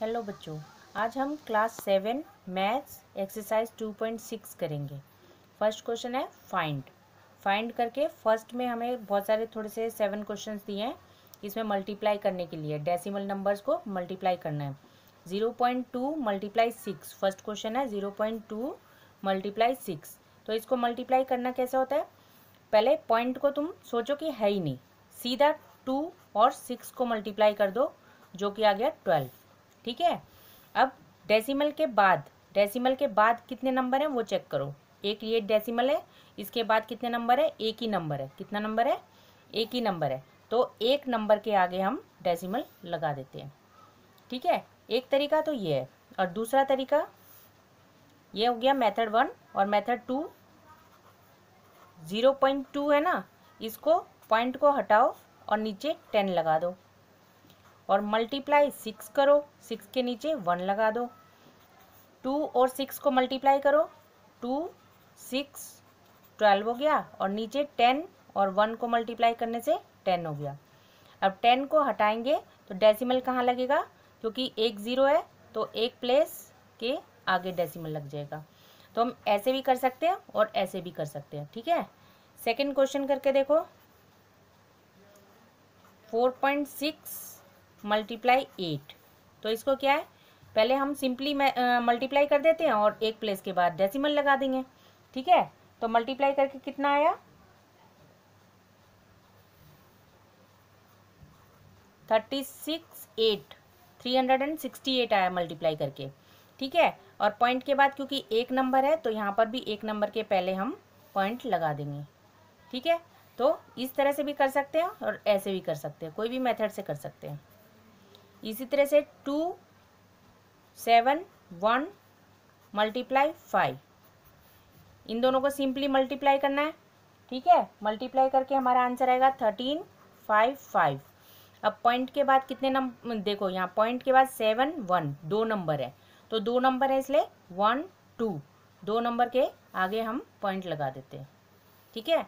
Hello बच्चों, आज हम क्लास 7 मैथ्स एक्सरसाइज 2.6 करेंगे। फर्स्ट क्वेश्चन है फाइंड करके फर्स्ट में हमें बहुत सारे थोड़े से 7 क्वेश्चंस दिए हैं। इसमें मल्टीप्लाई करने के लिए डेसिमल नंबर्स को मल्टीप्लाई करना है। 0.2 मल्टीप्लाई 6 फर्स्ट क्वेश्चन है। 0.2 मल्टीप्लाई 6, तो इसको मल्टीप्लाई करना कैसे होता है? पहले पॉइंट को तुम सोचो कि है ही नहीं, सीधा 2 और 6 को मल्टीप्लाई कर दो, जो कि आ गया 12। ठीक है। अब डेसिमल के बाद कितने नंबर हैं वो चेक करो। एक ये डेसिमल है, इसके बाद कितने नंबर है? एक ही नंबर है। कितना नंबर है? एक ही नंबर है। तो एक नंबर के आगे हम डेसिमल लगा देते हैं। ठीक है, एक तरीका तो ये है। और दूसरा तरीका ये हो गया मेथड 1। और मेथड 2, 0.2 है ना, इसको पॉइंट को हटाओ और नीचे 10 लगा दो और मल्टीप्लाई 6 करो, 6 के नीचे 1 लगा दो। 2 और 6 को मल्टीप्लाई करो, 2 6 12 हो गया, और नीचे 10 और 1 को मल्टीप्लाई करने से 10 हो गया। अब 10 को हटाएंगे तो डेसिमल कहाँ लगेगा? क्योंकि एक ज़ीरो है तो एक प्लेस के आगे डेसिमल लग जाएगा। तो हम ऐसे भी कर सकते हैं और ऐसे भी कर सकते हैं। ठीक है, सेकंड क्वेश्चन करके देखो। 4.6 मल्टीप्लाई 8, तो इसको क्या है, पहले हम सिंपली मल्टीप्लाई कर देते हैं और एक प्लेस के बाद डेसिमल लगा देंगे। ठीक है, तो मल्टीप्लाई करके कितना आया? 368 आया मल्टीप्लाई करके। ठीक है, और पॉइंट के बाद क्योंकि एक नंबर है तो यहाँ पर भी एक नंबर के पहले हम पॉइंट लगा देंगे। ठीक है, तो इस तरह से भी कर सकते हैं और ऐसे भी कर सकते हैं, कोई भी मेथड से कर सकते हैं। इसी तरह से 2 7 1 मल्टीप्लाई 5, इन दोनों को सिंपली मल्टीप्लाई करना है। ठीक है, मल्टीप्लाई करके हमारा आंसर आएगा 13 5 5। अब पॉइंट के बाद कितने नंबर देखो, यहाँ पॉइंट के बाद 7 1 दो नंबर है, तो दो नंबर है इसलिए 1 2, दो नंबर के आगे हम पॉइंट लगा देते हैं। ठीक है,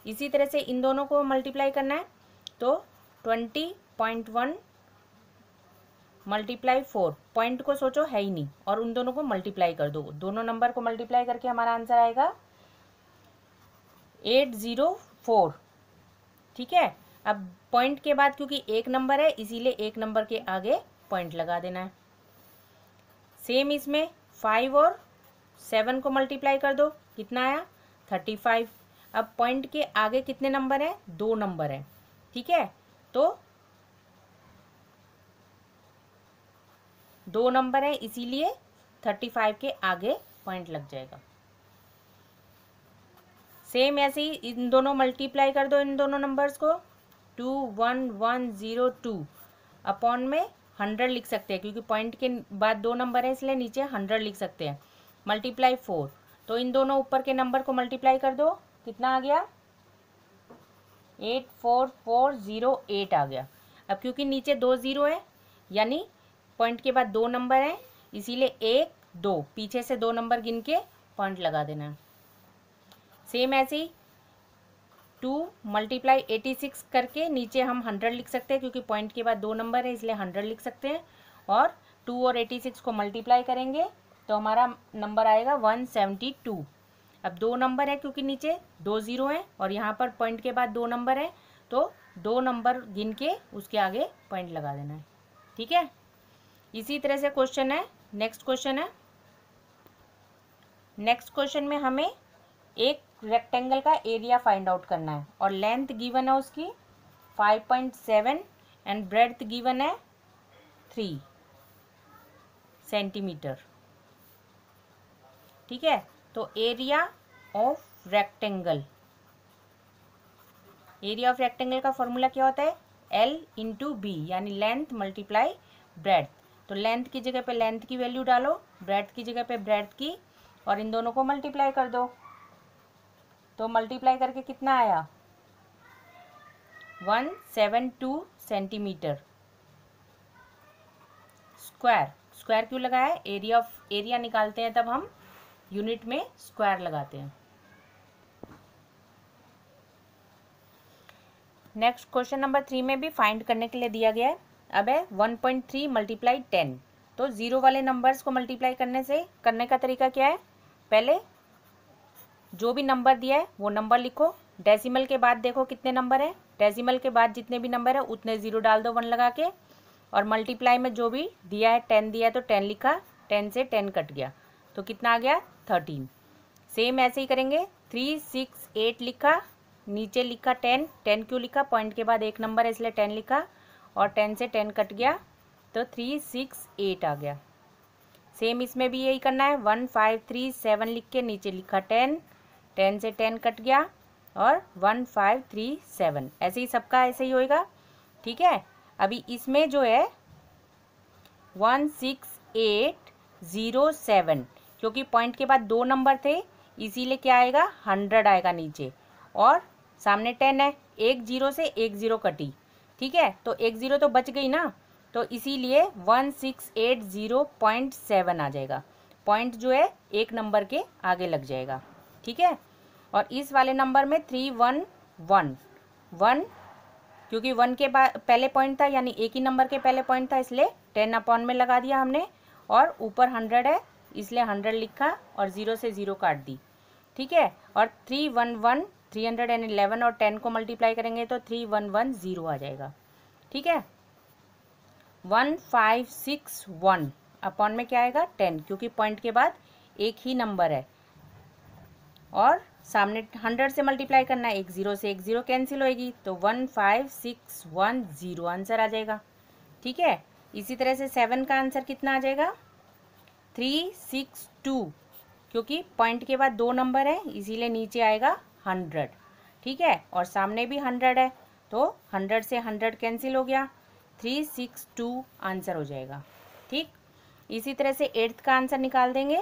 इसी तरह से इन दोनों को मल्टीप्लाई करना है, तो 20.1 मल्टीप्लाई 4, पॉइंट को सोचो है ही नहीं और उन दोनों को मल्टीप्लाई कर दो, दोनों नंबर को मल्टीप्लाई करके हमारा आंसर आएगा 804। ठीक है, अब पॉइंट के बाद क्योंकि एक नंबर है इसीलिए एक नंबर के आगे पॉइंट लगा देना है। सेम इसमें 5 और 7 को मल्टीप्लाई कर दो, कितना आया? 35। अब पॉइंट के आगे कितने नंबर हैं? दो नंबर है। ठीक है, तो दो नंबर है इसीलिए 35 के आगे पॉइंट लग जाएगा। सेम ऐसे ही इन दोनों मल्टीप्लाई कर दो, इन दोनों नंबर्स को 2 1 1 0 2 अपॉन में 100 लिख सकते हैं, क्योंकि पॉइंट के बाद दो नंबर है इसलिए नीचे 100 लिख सकते हैं। मल्टीप्लाई 4, तो इन दोनों ऊपर के नंबर को मल्टीप्लाई कर दो, कितना आ गया? 84408 आ गया। अब क्योंकि नीचे दो ज़ीरो है यानी पॉइंट के बाद दो नंबर हैं, इसीलिए 1 2 पीछे से दो नंबर गिन के पॉइंट लगा देना है। सेम ऐसे ही 2 मल्टीप्लाई 86 करके नीचे हम 100 लिख सकते हैं, क्योंकि पॉइंट के बाद दो नंबर है इसलिए 100 लिख सकते हैं। और 2 और 86 को मल्टीप्लाई करेंगे तो हमारा नंबर आएगा 172। अब दो नंबर है क्योंकि नीचे दो ज़ीरो हैं और यहाँ पर पॉइंट के बाद दो नंबर है, तो दो नंबर गिन के उसके आगे पॉइंट लगा देना है। ठीक है, इसी तरह से क्वेश्चन है, नेक्स्ट क्वेश्चन है। नेक्स्ट क्वेश्चन में हमें एक रेक्टेंगल का एरिया फाइंड आउट करना है और लेंथ गिवन है उसकी 5.7 एंड ब्रेड्थ गिवन है 3 सेंटीमीटर। ठीक है, तो एरिया ऑफ रेक्टेंगल का फॉर्मूला क्या होता है? L इंटू बी, यानी लेंथ मल्टीप्लाई ब्रेड्थ। तो लेंथ की जगह पे लेंथ की वैल्यू डालो, ब्रेड्थ की जगह पे ब्रेड्थ की, और इन दोनों को मल्टीप्लाई कर दो। तो मल्टीप्लाई करके कितना आया? 172 सेंटीमीटर स्क्वायर। स्क्वायर क्यों लगाया है? एरिया निकालते हैं तब हम यूनिट में स्क्वायर लगाते हैं। नेक्स्ट क्वेश्चन नंबर 3 में भी फाइंड करने के लिए दिया गया है। अब है 1.3 मल्टीप्लाई 10, तो ज़ीरो वाले नंबर्स को मल्टीप्लाई करने का तरीका क्या है, पहले जो भी नंबर दिया है वो नंबर लिखो, डेसिमल के बाद देखो कितने नंबर है, डेसिमल के बाद जितने भी नंबर है उतने ज़ीरो डाल दो 1 लगा के, और मल्टीप्लाई में जो भी दिया है 10 दिया है तो 10 लिखा, 10 से 10 कट गया तो कितना आ गया 13। सेम ऐसे ही करेंगे, 3 6 8 लिखा, नीचे लिखा 10, 10 क्यों लिखा, पॉइंट के बाद एक नंबर है इसलिए 10 लिखा, और 10 से 10 कट गया तो 3 6 8 आ गया। सेम इसमें भी यही करना है, 1 5 3 7 लिख के नीचे लिखा 10, 10 से 10 कट गया और 1 5 3 7, ऐसे ही सबका ऐसे ही होएगा। ठीक है, अभी इसमें जो है 1 6 8 0 7, क्योंकि पॉइंट के बाद दो नंबर थे इसीलिए क्या आएगा 100 आएगा नीचे, और सामने 10 है, एक जीरो से एक जीरो कटी, ठीक है, तो एक जीरो तो बच गई ना, तो इसीलिए 1680.7 आ जाएगा, पॉइंट जो है एक नंबर के आगे लग जाएगा। ठीक है, और इस वाले नंबर में 311 क्योंकि 1 के बाद पहले पॉइंट था, यानी एक ही नंबर के पहले पॉइंट था इसलिए 10 अपॉन में लगा दिया हमने, और ऊपर 100 है इसलिए 100 लिखा और 0 से 0 काट दी। ठीक है, और 311 311 और 10 को मल्टीप्लाई करेंगे तो 3110 आ जाएगा। ठीक है, 1561 अपॉन में क्या आएगा 10, क्योंकि पॉइंट के बाद एक ही नंबर है और सामने 100 से मल्टीप्लाई करना है, एक जीरो से एक जीरो कैंसिल होएगी तो 15610 आंसर आ जाएगा। ठीक है, इसी तरह से 7 का आंसर कितना आ जाएगा 362, क्योंकि पॉइंट के बाद दो नंबर है इसीलिए नीचे आएगा 100। ठीक है, और सामने भी 100 है तो 100 से 100 कैंसिल हो गया, 362 आंसर हो जाएगा। ठीक, इसी तरह से 8th का आंसर निकाल देंगे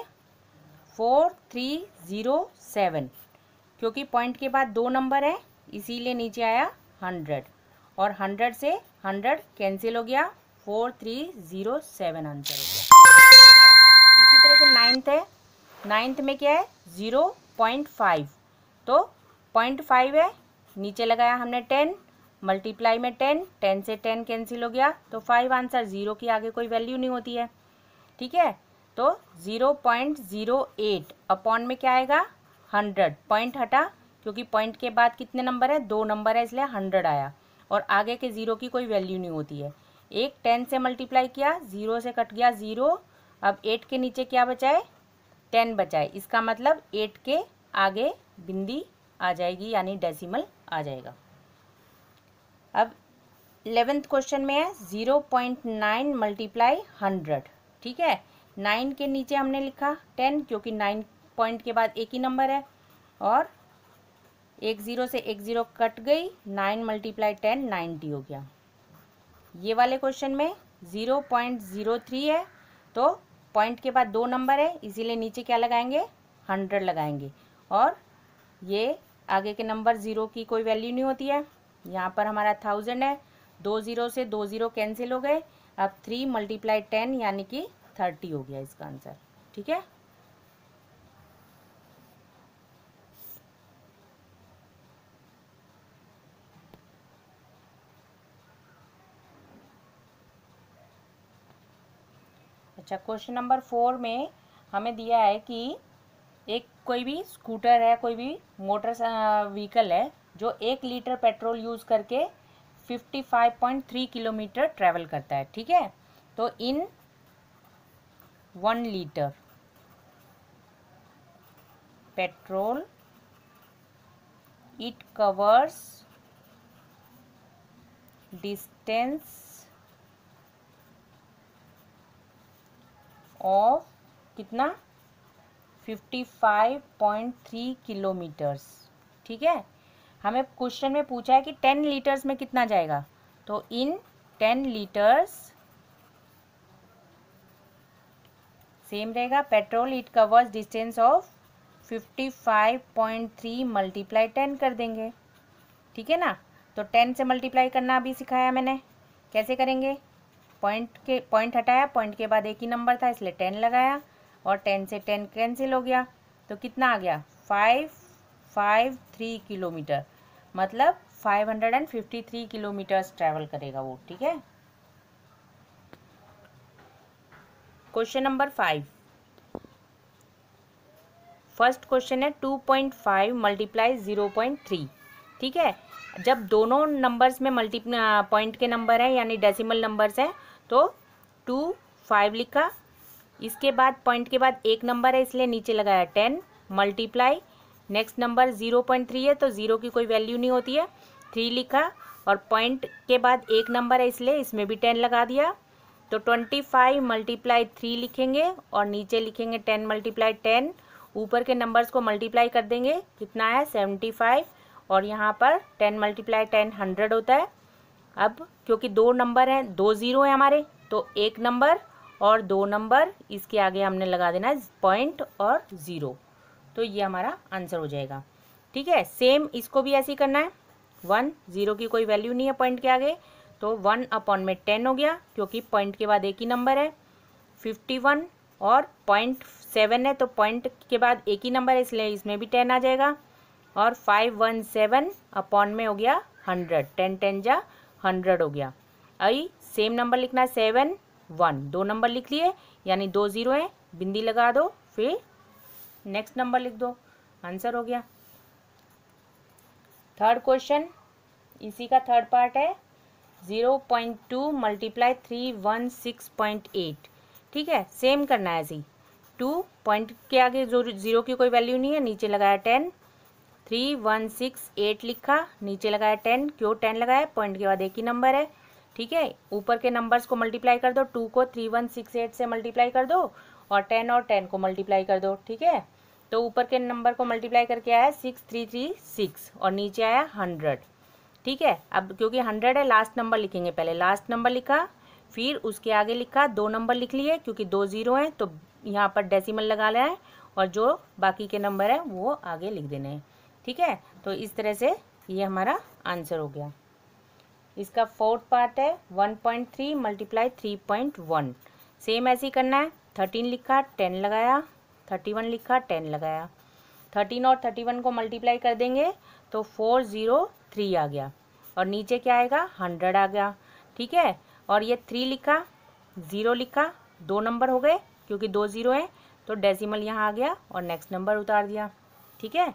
4307, क्योंकि पॉइंट के बाद दो नंबर है इसीलिए नीचे आया 100, और 100 से 100 कैंसिल हो गया, 4307 आंसर हो गया। इसी तरह से 9th है, 9th में क्या है 0.5, तो 0.5 है, नीचे लगाया हमने 10, मल्टीप्लाई में 10, 10 से 10 कैंसिल हो गया तो 5 आंसर, 0 की आगे कोई वैल्यू नहीं होती है। ठीक है, तो 0.08 अपॉन में क्या आएगा 100, पॉइंट हटा क्योंकि पॉइंट के बाद कितने नंबर है, दो नंबर है इसलिए 100 आया, और आगे के 0 की कोई वैल्यू नहीं होती है। एक 10 से मल्टीप्लाई किया, 0 से कट गया 0, अब 8 के नीचे क्या बचा है 10 बचा है, इसका मतलब 8 के आगे बिंदी आ जाएगी यानी डेसिमल आ जाएगा। अब 11th क्वेश्चन में है 0.9 मल्टीप्लाई 100। ठीक है, 9 के नीचे हमने लिखा 10 क्योंकि 9 पॉइंट के बाद एक ही नंबर है, और एक जीरो से एक जीरो कट गई, 9 मल्टीप्लाई 10 90 हो गया। ये वाले क्वेश्चन में 0.03 है, तो पॉइंट के बाद दो नंबर है इसीलिए नीचे क्या लगाएंगे 100 लगाएंगे, और ये आगे के नंबर 0 की कोई वैल्यू नहीं होती है। यहाँ पर हमारा 1000 है, दो जीरो से दो जीरो कैंसिल हो गए, अब 3 मल्टीप्लाई 10 यानी कि 30 हो गया इसका आंसर। ठीक है, अच्छा क्वेश्चन नंबर 4 में हमें दिया है कि एक कोई भी स्कूटर है, कोई भी मोटर व्हीकल है जो 1 लीटर पेट्रोल यूज़ करके 55.3 किलोमीटर ट्रैवल करता है। ठीक है, तो इन 1 litre petrol it covers distance of कितना 55.3 किलोमीटर्स। ठीक है, हमें क्वेश्चन में पूछा है कि 10 लीटर्स में कितना जाएगा, तो इन 10 लीटर्स सेम रहेगा, petrol it covers distance of 55.3 multiply 10 कर देंगे। ठीक है ना, तो 10 से मल्टीप्लाई करना अभी सिखाया मैंने, कैसे करेंगे, पॉइंट हटाया, पॉइंट के बाद एक ही नंबर था इसलिए 10 लगाया, और 10 से 10 कैंसिल हो गया तो कितना आ गया 553 किलोमीटर, मतलब 553 किलोमीटर्स ट्रैवल करेगा वो। ठीक है, क्वेश्चन नंबर 5। फर्स्ट क्वेश्चन है 2.5 मल्टीप्लाई 0.3। ठीक है, जब दोनों नंबर्स में पॉइंट के नंबर हैं यानी डेसिमल नंबर्स हैं तो 2 5 लिखा, इसके बाद पॉइंट के बाद एक नंबर है इसलिए नीचे लगाया 10 मल्टीप्लाई, नेक्स्ट नंबर 0.3 है तो 0 की कोई वैल्यू नहीं होती है, 3 लिखा और पॉइंट के बाद एक नंबर है इसलिए इसमें भी 10 लगा दिया। तो 25 मल्टीप्लाई 3 लिखेंगे और नीचे लिखेंगे 10 मल्टीप्लाई 10, ऊपर के नंबर्स को मल्टीप्लाई कर देंगे, कितना है 75 और यहाँ पर 10 मल्टीप्लाई 10 100 होता है। अब क्योंकि दो नंबर हैं, दो ज़ीरो हैं हमारे, तो एक नंबर और दो नंबर इसके आगे हमने लगा देना है पॉइंट और ज़ीरो, तो ये हमारा आंसर हो जाएगा। ठीक है, सेम इसको भी ऐसे ही करना है। 1 0 की कोई वैल्यू नहीं है पॉइंट के आगे, तो 1 अपॉन में 10 हो गया क्योंकि पॉइंट के बाद एक ही नंबर है। 51 और 0.7 है तो पॉइंट के बाद एक ही नंबर है इसलिए इसमें भी 10 आ जाएगा। और 517 अपॉन में हो गया 100, 10 10 जा 100 हो गया। आई सेम नंबर लिखना है 7 1, दो नंबर लिख लिए यानी 2 0 है, बिंदी लगा दो, फिर नेक्स्ट नंबर लिख दो, आंसर हो गया। थर्ड क्वेश्चन, इसी का थर्ड पार्ट है 0.2 मल्टीप्लाई 316.8। ठीक है, सेम करना है ऐसे, 2 पॉइंट के आगे जो 0 की कोई वैल्यू नहीं है नीचे लगाया 10, 3168 लिखा, नीचे लगाया 10, क्यों 10 लगाया, पॉइंट के बाद एक ही नंबर है। ठीक है, ऊपर के नंबर्स को मल्टीप्लाई कर दो, 2 को 3168 से मल्टीप्लाई कर दो और 10 को मल्टीप्लाई कर दो। ठीक है, तो ऊपर के नंबर को मल्टीप्लाई करके आया 6336 और नीचे आया 100। ठीक है, अब क्योंकि 100 है लास्ट नंबर लिखेंगे, पहले लास्ट नंबर लिखा फिर उसके आगे लिखा, दो नंबर लिख लिए क्योंकि 2 0 हैं तो यहाँ पर डेसिमल लगा लेना है और जो बाकी के नंबर है वो आगे लिख देने हैं। ठीक है, तो इस तरह से ये हमारा आंसर हो गया। इसका फोर्थ पार्ट है 1.3 मल्टीप्लाई 3.1। सेम ऐसे ही करना है, 13 लिखा 10 लगाया, 31 लिखा 10 लगाया, 13 और 31 को मल्टीप्लाई कर देंगे तो 403 आ गया और नीचे क्या आएगा 100 आ गया। ठीक है, और ये 3 लिखा 0 लिखा, दो नंबर हो गए क्योंकि 2 0 हैं तो डेसिमल यहाँ आ गया और नेक्स्ट नंबर उतार दिया। ठीक है,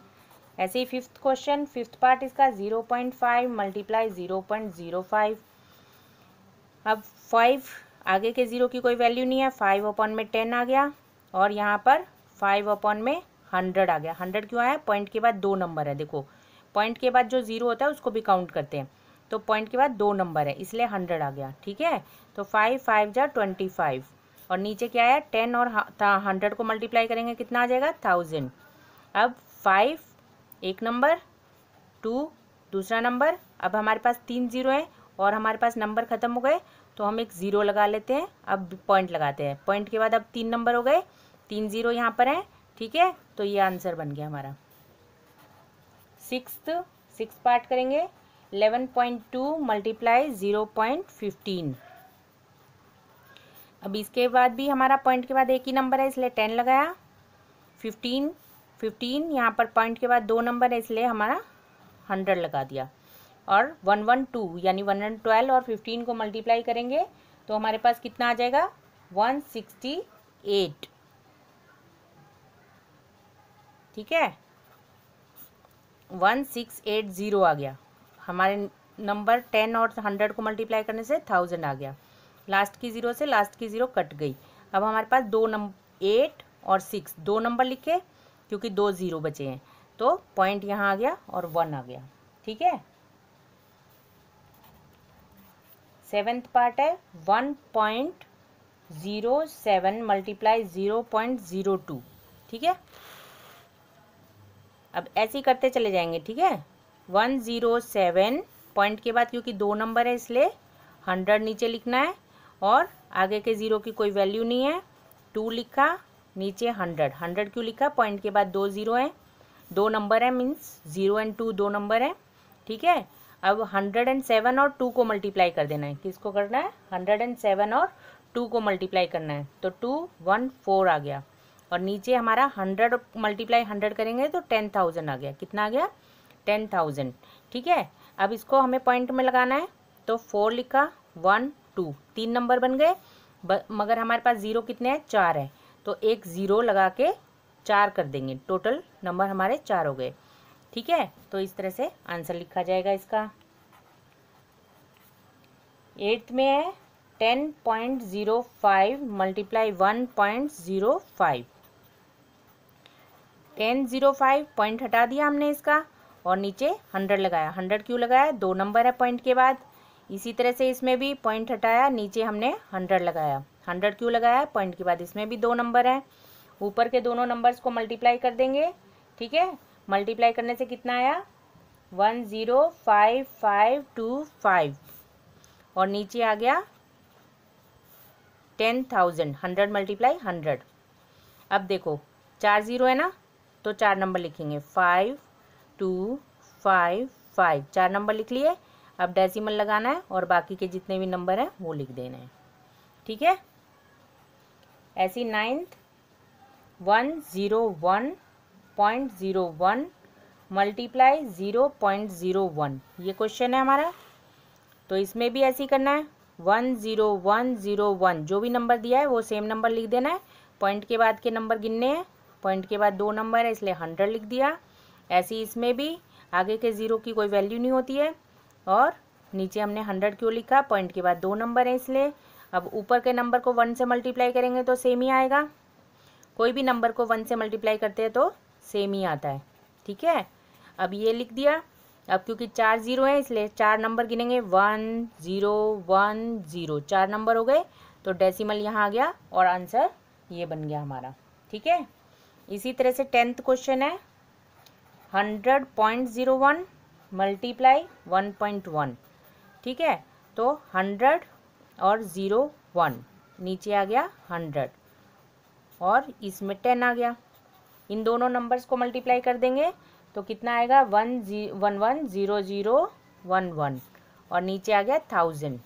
ऐसे ही फिफ्थ क्वेश्चन, फिफ्थ पार्ट इसका 0.5 मल्टीप्लाई 0.05। अब 5 आगे के 0 की कोई वैल्यू नहीं है, 5 अपॉन में 10 आ गया और यहाँ पर 5 अपॉन में 100 आ गया। 100 क्यों आया, पॉइंट के बाद दो नंबर है, देखो पॉइंट के बाद जो 0 होता है उसको भी काउंट करते हैं तो पॉइंट के बाद दो नंबर है इसलिए 100 आ गया। ठीक है, तो 5 5 जा 25 और नीचे क्या आया 10 और 100 को मल्टीप्लाई करेंगे कितना आ जाएगा 1000। अब 5 एक नंबर, 2 दूसरा नंबर, अब हमारे पास 3 0 हैं और हमारे पास नंबर खत्म हो गए तो हम एक 0 लगा लेते हैं। अब पॉइंट लगाते हैं, पॉइंट के बाद अब 3 नंबर हो गए, 3 0 यहाँ पर हैं। ठीक है, तो ये आंसर बन गया हमारा। सिक्स्थ पार्ट करेंगे 11.2 मल्टीप्लाई 0.15। अब इसके बाद भी हमारा पॉइंट के बाद एक ही नंबर है इसलिए 10 लगाया, 15 यहाँ पर पॉइंट के बाद दो नंबर है इसलिए हमारा 100 लगा दिया और 112 यानी 112 और 15 को मल्टीप्लाई करेंगे तो हमारे पास कितना आ जाएगा 168। ठीक है, 1680 आ गया, हमारे नंबर 10 और 100 को मल्टीप्लाई करने से 1000 आ गया। लास्ट की 0 से लास्ट की 0 कट गई। अब हमारे पास दो नंबर 8 और 6 दो नंबर लिखे क्योंकि 2 0 बचे हैं तो पॉइंट यहाँ आ गया और 1 आ गया। ठीक है, सेवेंथ पार्ट है 1.07 मल्टीप्लाई 0.02। ठीक है, अब ऐसे ही करते चले जाएंगे। ठीक है, 107 पॉइंट के बाद क्योंकि दो नंबर है इसलिए 100 नीचे लिखना है और आगे के 0 की कोई वैल्यू नहीं है, 2 लिखा नीचे 100 क्यों लिखा, पॉइंट के बाद 2 0 हैं, दो नंबर है मीन्स 0 और 2 दो नंबर है। ठीक है, अब 107 और 2 को मल्टीप्लाई कर देना है, किसको करना है 107 और 2 को मल्टीप्लाई करना है तो 214 आ गया और नीचे हमारा 100 मल्टीप्लाई 100 करेंगे तो 10,000 आ गया। कितना आ गया 10,000। ठीक है, अब इसको हमें पॉइंट में लगाना है तो 4 लिखा 1 2 तीन नंबर बन गए मगर हमारे पास ज़ीरो कितने हैं, 4 है, तो एक ज़ीरो लगा के 4 कर देंगे, टोटल नंबर हमारे 4 हो गए। ठीक है, तो इस तरह से आंसर लिखा जाएगा इसका। 8th में है 10.05 मल्टीप्लाई 1.05। 10.05 पॉइंट हटा दिया हमने इसका और नीचे 100 लगाया। 100 क्यों लगाया, 2 नंबर है पॉइंट के बाद। इसी तरह से इसमें भी पॉइंट हटाया, नीचे हमने 100 लगाया। 100 क्यों लगाया, पॉइंट के बाद इसमें भी 2 नंबर है। ऊपर के दोनों नंबर्स को मल्टीप्लाई कर देंगे। ठीक है, मल्टीप्लाई करने से कितना आया, 105525 और नीचे आ गया 10,000। 100 मल्टीप्लाई 100। अब देखो 4 ज़ीरो है ना, तो 4 नंबर लिखेंगे, 5255, 4 नंबर लिख लिए। अब डेसिमल लगाना है और बाकी के जितने भी नंबर हैं वो लिख देने हैं। ठीक है, ऐसी 9th 101.01 मल्टीप्लाई 0.01, ये क्वेश्चन है हमारा। तो इसमें भी ऐसे ही करना है, 10101, जो भी नंबर दिया है वो सेम नंबर लिख देना है। पॉइंट के बाद के नंबर गिनने हैं, पॉइंट के बाद 2 नंबर है इसलिए 100 लिख दिया। ऐसे ही इसमें भी आगे के ज़ीरो की कोई वैल्यू नहीं होती है और नीचे हमने 100 क्यों लिखा, पॉइंट के बाद 2 नंबर है इसलिए। अब ऊपर के नंबर को 1 से मल्टीप्लाई करेंगे तो सेम ही आएगा। कोई भी नंबर को 1 से मल्टीप्लाई करते हैं तो सेम ही आता है। ठीक है, अब ये लिख दिया। अब क्योंकि 4 ज़ीरो है इसलिए 4 नंबर गिनेंगे, 1 0 1 0, 4 नंबर हो गए, तो डेसिमल यहाँ आ गया और आंसर ये बन गया हमारा। ठीक है, इसी तरह से 10th क्वेश्चन है 100.01 मल्टीप्लाई 1.1। ठीक है, तो 100 और 0 1, नीचे आ गया 100 और इसमें 10 आ गया। इन दोनों नंबर्स को मल्टीप्लाई कर देंगे तो कितना आएगा, 110011 और नीचे आ गया 1000।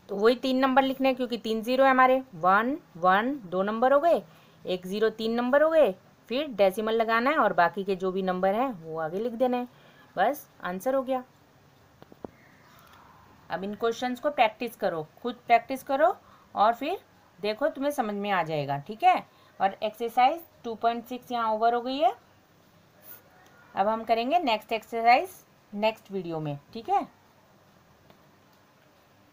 तो वही 3 नंबर लिखने हैं क्योंकि 3 ज़ीरो है हमारे। 1 1 2 नंबर हो गए, 1 0 3 नंबर हो गए, फिर डेसिमल लगाना है और बाकी के जो भी नंबर हैं वो आगे लिख देना है, बस आंसर हो गया। अब इन क्वेश्चंस को प्रैक्टिस करो, खुद प्रैक्टिस करो और फिर देखो तुम्हें समझ में आ जाएगा। ठीक है, और एक्सरसाइज 2.6 यहाँ ओवर हो गई है। अब हम करेंगे नेक्स्ट एक्सरसाइज नेक्स्ट वीडियो में। ठीक है,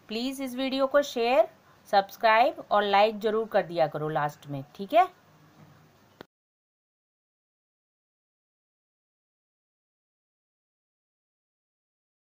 प्लीज़ इस वीडियो को शेयर, सब्सक्राइब और लाइक ज़रूर कर दिया करो लास्ट में। ठीक है।